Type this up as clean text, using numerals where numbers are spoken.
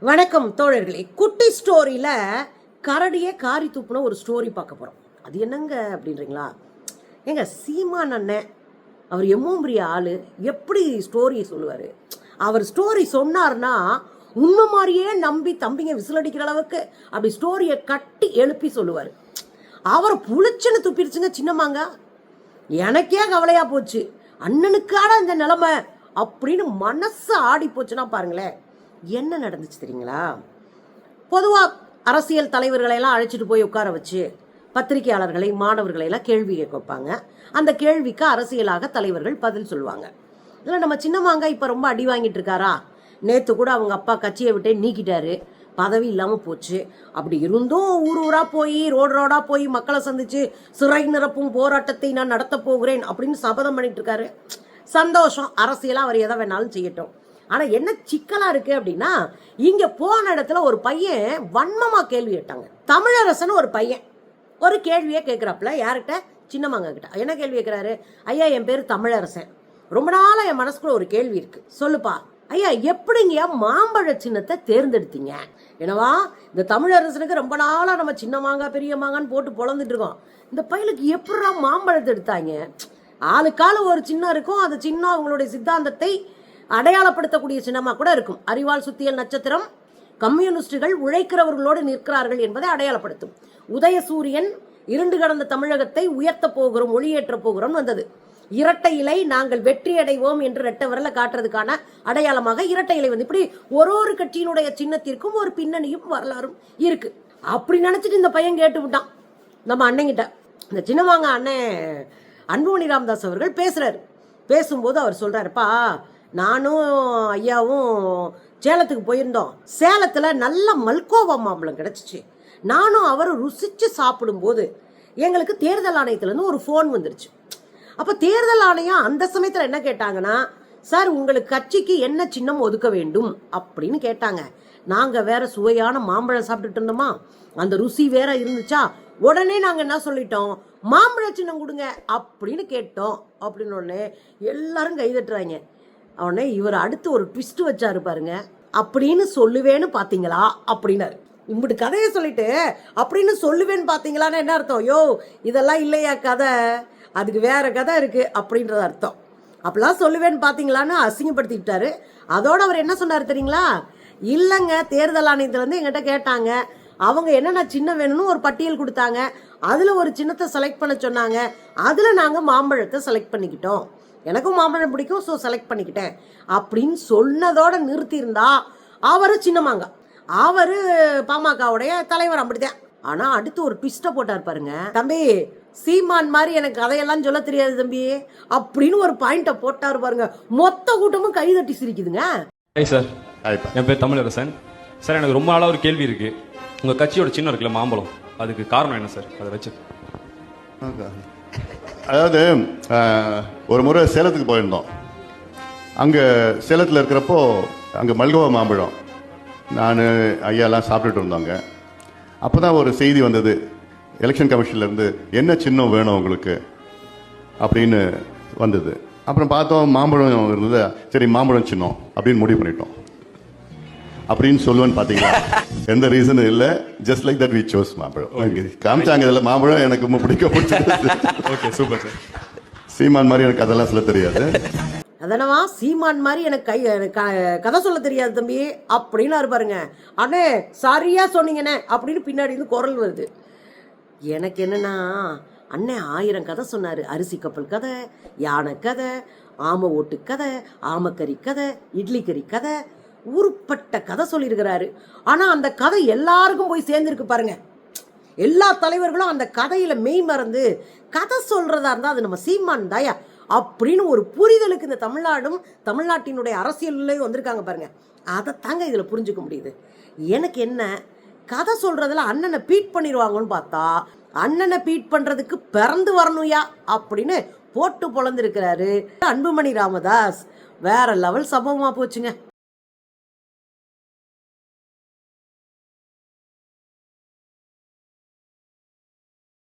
வணக்கம் தோழர்களே. குட்டி ஸ்டோரியில் கரடியே காரி தூப்புன ஒரு ஸ்டோரி பார்க்க போகிறோம். அது என்னங்க அப்படின்றீங்களா? ஏங்க, சீமான் அண்ணன் அவர் எம்மோம்பிரிய ஆள் எப்படி ஸ்டோரி சொல்லுவார். அவர் ஸ்டோரி சொன்னார்னா உண்மை மாதிரியே நம்பி தம்பிங்க விசிலடிக்கிற அளவுக்கு அப்படி ஸ்டோரியை கட்டி எழுப்பி சொல்லுவார். அவர் புளிச்சுன்னு துப்பிடுச்சுங்க சின்னம்மாங்க. எனக்கே கவலையாக போச்சு, அண்ணனுக்கான இந்த நிலைமை அப்படின்னு மனசு ஆடி போச்சுன்னா பாருங்களேன் என்ன நடந்துச்சு தெரியுங்களா? பொதுவாக அரசியல் தலைவர்களை எல்லாம் அழைச்சிட்டு போய் உட்கார வச்சு பத்திரிகையாளர்களை மாணவர்களை எல்லாம் கேள்வி கேட்க வைப்பாங்க. அந்த கேள்விக்கு அரசியலாக தலைவர்கள் பதில் சொல்லுவாங்க. இல்லை, நம்ம சின்னமாங்க இப்போ ரொம்ப அடி வாங்கிட்டு இருக்காரா? நேற்று கூட அவங்க அப்பா கட்சியை விட்டே நீக்கிட்டாரு, பதவி இல்லாமல் போச்சு. அப்படி இருந்தும் ஊர் ஊராக போய் ரோடாக போய் மக்களை சந்திச்சு சிறை நிரப்பும் போராட்டத்தை நான் நடத்த போகிறேன் அப்படின்னு சபதம் பண்ணிட்டு இருக்காரு. சந்தோஷம், அரசியலாக அவர் எதை வேணாலும் செய்யட்டும். ஆனால் என்ன சிக்கலாக இருக்குது அப்படின்னா, இங்கே போன இடத்துல ஒரு பையன் வன்மமாக கேள்வி கேட்டாங்க. தமிழரசன் ஒரு பையன் ஒரு கேள்வியே கேட்குறாப்புல. யார்கிட்ட? சின்னமாங்க கிட்ட. என்ன கேள்வி கேட்குறாரு? ஐயா, என் பேர் தமிழரசன், ரொம்ப நாளாக என் மனசுக்குள்ள ஒரு கேள்வி இருக்குது, சொல்லுப்பா. ஐயா, எப்படிங்க மாம்பழ சின்னத்தை தேர்ந்தெடுத்தீங்க? என்னவா, இந்த தமிழரசனுக்கு ரொம்ப நாளாக நம்ம சின்னமாங்க பெரியமாங்கன்னு போட்டு பொழந்துட்டு இருக்கோம். இந்த பையனுக்கு எப்படா மாம்பழத்தை எடுத்தாங்க? ஆளுக்கால ஒரு சின்னம் இருக்கும். அந்த சின்னம் அவங்களுடைய சித்தாந்தத்தை அடையாளப்படுத்தக்கூடிய சின்னமா கூட இருக்கும். அறிவால் சுத்தியல் நட்சத்திரம், கம்யூனிஸ்டுகள் உழைக்கிறவர்களோடு நிற்கிறார்கள் என்பதை அடையாளப்படுத்தும். உதயசூரியன், இருண்டு கடந்த தமிழகத்தை உயர்த்த போகிறோம், ஒளியேற்ற போகிறோம் வந்தது. இரட்டை இலை, நாங்கள் வெற்றி அடைவோம் என்று ரெட்டை விரல காட்டுறதுக்கான அடையாளமாக இரட்டை இலை வந்து. இப்படி ஒரு கட்சியினுடைய சின்னத்திற்கும் ஒரு பின்னணியும் வரலாறும் இருக்கு. அப்படி நினைச்சிட்டு இந்த பையன் கேட்டு விட்டான் நம்ம அண்ணங்கிட்ட. இந்த சின்னமாங்க அண்ணன் அன்புமணி ராமதாஸ் அவர்கள் பேசுறாரு. பேசும்போது அவர் சொல்றாருப்பா, நானும் ஐயாவும் சேலத்துக்கு போயிருந்தோம். சேலத்தில் நல்ல மல்கோவா மாம்பழம் கிடச்சிச்சு. நானும் அவரும் ருசிச்சு சாப்பிடும்போது எங்களுக்கு தேர்தல் ஆணையத்துலேருந்து ஒரு ஃபோன் வந்துருச்சு. அப்போ தேர்தல் ஆணையம் அந்த சமயத்தில் என்ன கேட்டாங்கன்னா, சார் உங்களுக்கு கட்சிக்கு என்ன சின்னம் ஒதுக்க வேண்டும் அப்படின்னு கேட்டாங்க. நாங்கள் வேற சுவையான மாம்பழம் சாப்பிட்டுட்டு இருந்தோமா, அந்த ருசி வேற இருந்துச்சா, உடனே நாங்கள் என்ன சொல்லிட்டோம், மாம்பழ சின்னம் கொடுங்க அப்படின்னு கேட்டோம். அப்படின்னு உடனே எல்லாரும் கைதட்டுறாங்க. அவனே இவர் அடுத்து ஒரு ட்விஸ்ட் வச்சாரு பாருங்க. அப்படின்னு சொல்லுவேன்னு பாத்தீங்களா அப்படின்னாரு. இப்படி கதையை சொல்லிட்டு அப்படின்னு சொல்லுவேன்னு பாத்தீங்களான்னு என்ன அர்த்தம்? யோ, இதெல்லாம் இல்லையா கதை, அதுக்கு வேற கதை இருக்கு அப்படின்றது அர்த்தம். அப்படிலாம் சொல்லுவேன்னு பாத்தீங்களான்னு அசிங்கப்படுத்திக்கிட்டாரு. அதோட அவர் என்ன சொன்னாரு தெரியுங்களா? இல்லைங்க, தேர்தல் ஆணையத்துலேருந்து எங்கிட்ட கேட்டாங்க, அவங்க என்னென்ன சின்னம் வேணும்னு ஒரு பட்டியல் கொடுத்தாங்க, அதில் ஒரு சின்னத்தை செலக்ட் பண்ண சொன்னாங்க, அதில் நாங்கள் மாம்பழத்தை செலக்ட் பண்ணிக்கிட்டோம், எனக்கும் மாம்பழம் பிடிக்கும், ஸோ செலக்ட் பண்ணிக்கிட்டேன் அப்படின்னு சொன்னதோட நிறுத்தியிருந்தா அவர் சின்னமாங்க, அவர் பாமகவுடைய தலைவர் அப்படித்தான். ஆனால் அடுத்து ஒரு ட்விஸ்ட்டை போட்டார் பாருங்க. தம்பி, சீமான் மாதிரி எனக்கு கதையெல்லாம் சொல்ல தெரியாது தம்பி அப்படின்னு ஒரு பாயிண்ட்டை போட்டார் பாருங்க. மொத்த கூட்டமும் கைதட்டி சிரிக்குதுங்க. சார், என் பேர் தமிழரசன் சார். எனக்கு ரொம்ப நாளாக ஒரு கேள்வி இருக்கு. உங்கள் கட்சியோட சின்னம் இருக்குல்ல மாம்பழம், அதுக்கு காரணம் என்ன சார்? அதை வச்சு அதாவது ஒரு முறை சேலத்துக்கு போயிருந்தோம். அங்கே சேலத்தில் இருக்கிறப்போ அங்கே மல்கோவா மாம்பழம் நான் ஐயாலாம் சாப்பிட்டுட்டு இருந்தாங்க. அப்போ தான் ஒரு செய்தி வந்தது எலெக்ஷன் கமிஷன்லேருந்து, என்ன சின்னம் வேணும் உங்களுக்கு அப்படின்னு வந்தது. அப்புறம் பார்த்தோம் மாம்பழம் இருந்தது. சரி, மாம்பழம் சின்னம் அப்படின்னு முடிவு பண்ணிட்டோம். அப்படின்னு சொல்லுவேன்னு பார்த்தீங்களா? எந்த ரீசனும் இல்லை, just like that we chose மாம்பழம். காமிச்சாங்க இதில் மாம்பழம் எனக்கு ரொம்ப பிடிக்கும். Okay, super sir. சீமான் மாதிரி எனக்கு அதெல்லாம் சொல்ல தெரியாது. அதனவா சீமான் மாதிரி எனக்கு கதை சொல்ல தெரியாது தம்பி அப்படின்னு பாருங்க. அண்ணே சரியா சொன்னீங்கண்ணே அப்படின்னு பின்னாடி இருந்து குரல் வருது. எனக்கு என்னன்னா, அண்ணன் 1000 கதை சொன்னார். அரிசி கப்பல் கதை, யானை கதை, ஆமை ஓட்டு கதை, ஆமக்கறி கதை, இட்லி கறி கதை, ஊருப்பட்ட கதை சொல்லியிருக்கிறாரு. ஆனால் அந்த கதை எல்லாருக்கும் போய் சேர்ந்துருக்கு பாருங்க. எல்லா தலைவர்களும் அந்த கதையில் மெய் மறந்து கதை சொல்றதா இருந்தால் அது நம்ம சீமான் தாயா அப்படின்னு ஒரு புரிதலுக்கு இந்த தமிழ்நாடும் தமிழ்நாட்டினுடைய அரசியல்லே வந்திருக்காங்க பாருங்க. அதை தாங்க இதில் புரிஞ்சுக்க முடியுது. எனக்கு என்ன, கதை சொல்றதுல அண்ணனை பீட் பண்ணிடுவாங்கன்னு பார்த்தா அண்ணனை பீட் பண்றதுக்கு பிறந்து வரணுயா அப்படின்னு போட்டு பொழந்திருக்கிறாரு அன்புமணி ராமதாஸ். வேற லெவல் சம்பவமா போச்சுங்க.